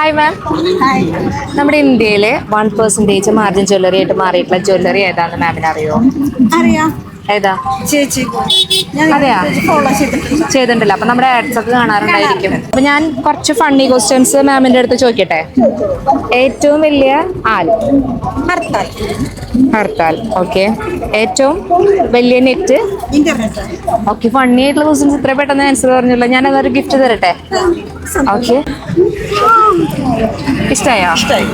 Hi ma'am. നമ്മുടെ ഇന്ത്യയിലെ 1% margin jewellery ആയിട്ട് മാറിയിട്ടുള്ള ജ്വല്ലറി ഏതാണെന്ന് മാമിന് അറിയോ? അറിയാം ഏതാ ചേച്ചി. അതെയാ ഫോളോ ചെയ്തിട്ടുണ്ട്. ചെയ്തിട്ടുണ്ടല്ലോ. അപ്പൊ നമ്മുടെ ആഡ്സ് ഒക്കെ കാണാറുണ്ടായിരിക്കും. അപ്പൊ ഞാൻ കുറച്ച് ഫണ്ണി ക്വസ്റ്റ്യൻസ് മാമിന്റെ അടുത്ത് ചോദിക്കട്ടെ? ഏറ്റവും വലിയ ആൽ? ഹർത്താൽ. ഹർത്താൽ. ഓക്കെ. ഏറ്റവും വലിയ നെറ്റ്? ഇന്റർനെറ്റ്. ഓക്കെ. ഫണ്ണി ആയിട്ടുള്ള ക്വസ്റ്റ്യൻസ് ഇത്ര പെട്ടെന്ന് ആൻസർ പറഞ്ഞല്ലോ. ഞാൻ അതൊരു ഗിഫ്റ്റ് തരട്ടെ? ഓക്കെ. ഇഷ്ടായോ? ഇഷ്ടായി.